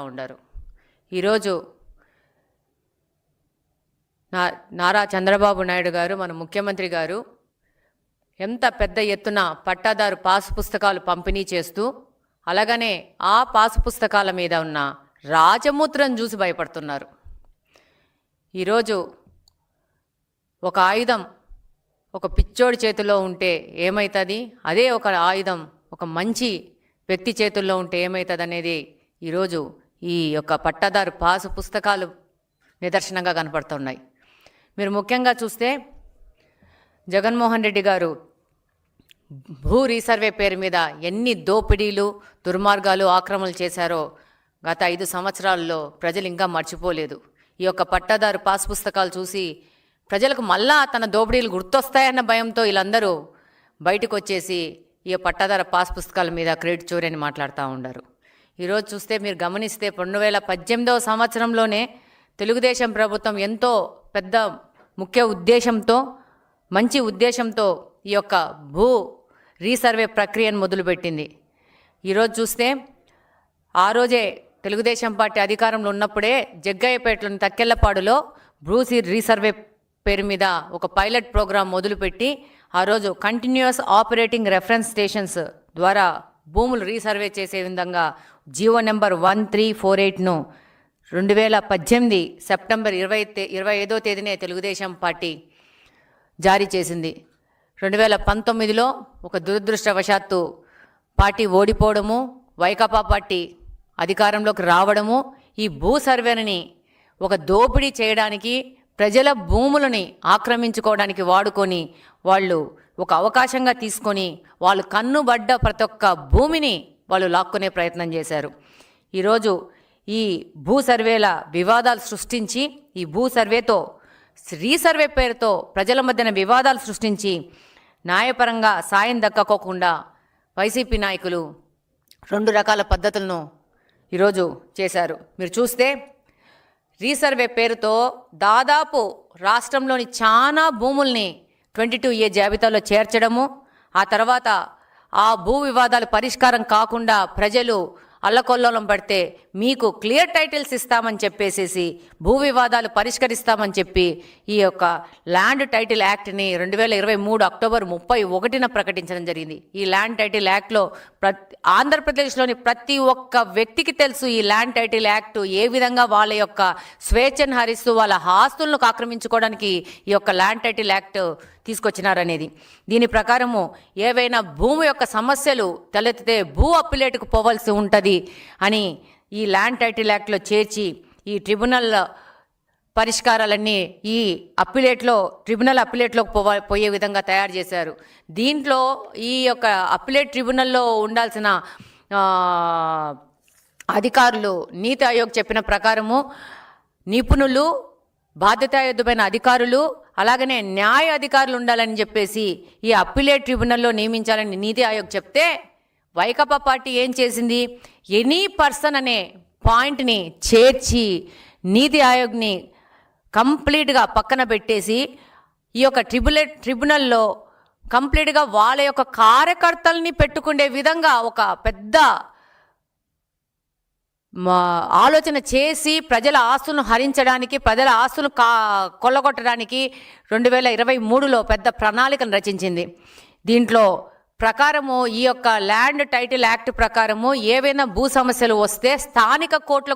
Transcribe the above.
ఉండరు. ఈరోజు నారా చంద్రబాబు నాయుడు గారు, మన ముఖ్యమంత్రి గారు ఎంత పెద్ద ఎత్తున పట్టాదారు పాసు పుస్తకాలు పంపిణీ చేస్తూ, అలాగనే ఆ పాసు పుస్తకాల మీద ఉన్న రాజముద్రను చూసి భయపడుతున్నారు. ఈరోజు ఒక ఆయుధం ఒక పిచ్చోడి చేతిలో ఉంటే ఏమవుతుంది, అదే ఒక ఆయుధం ఒక మంచి వ్యక్తి చేతుల్లో ఉంటే ఏమవుతుంది అనేది ఈరోజు ఈ యొక్క పట్టాదారు పాసు పుస్తకాలు నిదర్శనంగా కనపడుతున్నాయి. మీరు ముఖ్యంగా చూస్తే జగన్మోహన్ రెడ్డి గారు భూ రీసర్వే పేరు మీద ఎన్ని దోపిడీలు, దుర్మార్గాలు, ఆక్రమణలు చేశారో గత 5 సంవత్సరాల్లో ప్రజలు ఇంకా మర్చిపోలేదు. ఈ యొక్క పట్టాదారు పాస్ పుస్తకాలు చూసి ప్రజలకు మళ్ళా తన దోపిడీలు గుర్తొస్తాయన్న భయంతో వీళ్ళందరూ బయటకు వచ్చేసి ఈ పట్టాదారు పాస్ పుస్తకాల మీద క్రెడిట్ చోరీ అని మాట్లాడుతూ ఉన్నారు. ఈరోజు చూస్తే మీరు గమనిస్తే 2018వ సంవత్సరంలోనే తెలుగుదేశం ప్రభుత్వం ఎంతో పెద్ద ముఖ్య ఉద్దేశంతో, మంచి ఉద్దేశంతో ఈ యొక్క భూ రీసర్వే ప్రక్రియను మొదలుపెట్టింది. ఈరోజు చూస్తే ఆ రోజే తెలుగుదేశం పార్టీ అధికారంలో ఉన్నప్పుడే జగ్గయ్యపేటలోని తక్కెళ్లపాడులో భూ రీసర్వే పేరు మీద ఒక పైలట్ ప్రోగ్రాం మొదలుపెట్టి ఆ రోజు కంటిన్యూస్ ఆపరేటింగ్ రెఫరెన్స్ స్టేషన్స్ ద్వారా భూములు రీసర్వే చేసే విధంగా జీవో నెంబర్ 1348ను 2018 సెప్టెంబర్ 25వ తేదీనే తెలుగుదేశం పార్టీ జారీ చేసింది. 2019లో ఒక దురదృష్టవశాత్తు పార్టీ ఓడిపోవడము, వైకాపా పార్టీ అధికారంలోకి రావడము, ఈ భూ సర్వేని ఒక దోపిడీ చేయడానికి, ప్రజల భూములని ఆక్రమించుకోవడానికి వాడుకొని వాళ్ళు ఒక అవకాశంగా తీసుకొని వాళ్ళు కన్నుబడ్డ ప్రతి ఒక్క భూమిని వాళ్ళు లాక్కునే ప్రయత్నం చేశారు. ఈరోజు ఈ భూ సర్వేల వివాదాలు సృష్టించి, ఈ భూ సర్వేతో రీసర్వే పేరుతో ప్రజల మధ్యన వివాదాలు సృష్టించి న్యాయపరంగా సాయం దక్కకోకుండా వైసీపీ నాయకులు 2 రకాల పద్ధతులను ఈరోజు చేశారు. మీరు చూస్తే రీసర్వే పేరుతో దాదాపు రాష్ట్రంలోని చాలా భూముల్ని 22A జాబితాలో చేర్చడము, ఆ తర్వాత ఆ భూ వివాదాలు పరిష్కారం కాకుండా ప్రజలు అల్లకొల్లోలం పడితే మీకు క్లియర్ టైటిల్స్ ఇస్తామని చెప్పేసేసి భూ వివాదాలు పరిష్కరిస్తామని చెప్పి ఈ యొక్క ల్యాండ్ టైటిల్ యాక్ట్ని 2023 అక్టోబర్ 31న ప్రకటించడం జరిగింది. ఈ ల్యాండ్ టైటిల్ యాక్ట్లో ఆంధ్రప్రదేశ్లోని ప్రతి ఒక్క వ్యక్తికి తెలుసు ఈ ల్యాండ్ టైటిల్ యాక్ట్ ఏ విధంగా వాళ్ళ యొక్క స్వేచ్ఛను హరిస్తూ వాళ్ళ ఆస్తులను ఆక్రమించుకోవడానికి ఈ యొక్క ల్యాండ్ టైటిల్ యాక్ట్ తీసుకొచ్చినారనేది. దీని ప్రకారము ఏవైనా భూమి యొక్క సమస్యలు తలెత్తితే భూ అప్పిలేటుకు పోవాల్సి ఉంటుంది అని ఈ ల్యాండ్ టైటిల్ యాక్ట్లో చేర్చి ఈ ట్రిబ్యునల్ పరిష్కారాలన్నీ ఈ ట్రిబ్యునల్ అప్పిలేట్లోకి పోయే విధంగా తయారు చేశారు. దీంట్లో ఈ యొక్క అప్పిలేట్ ట్రిబ్యునల్లో ఉండాల్సిన అధికారులు నీతి ఆయోగ్ చెప్పిన ప్రకారము నిపుణులు, బాధ్యతాయుతమైన అధికారులు, అలాగనే న్యాయ అధికారులు ఉండాలని చెప్పేసి ఈ అప్పిలేట్ ట్రిబ్యునల్లో నియమించాలని నీతి ఆయోగ్ చెప్తే వైకాపా పార్టీ ఏం చేసింది, ఎనీ పర్సన్ అనే పాయింట్ని చేర్చి నీతి ఆయోగ్ని కంప్లీట్గా పక్కన పెట్టేసి ఈ యొక్క ట్రిబ్యునల్లో కంప్లీట్గా వాళ్ళ యొక్క కార్యకర్తల్ని పెట్టుకునే విధంగా ఒక పెద్ద ఆలోచన చేసి ప్రజల ఆస్తులను హరించడానికి, ప్రజల ఆస్తులు కొల్లగొట్టడానికి 2023లో పెద్ద ప్రణాళికను రచించింది. దీంట్లో ప్రకారము ఈ యొక్క ల్యాండ్ టైటిల్ యాక్ట్ ప్రకారము ఏవైనా భూ సమస్యలు వస్తే స్థానిక కోర్టులకు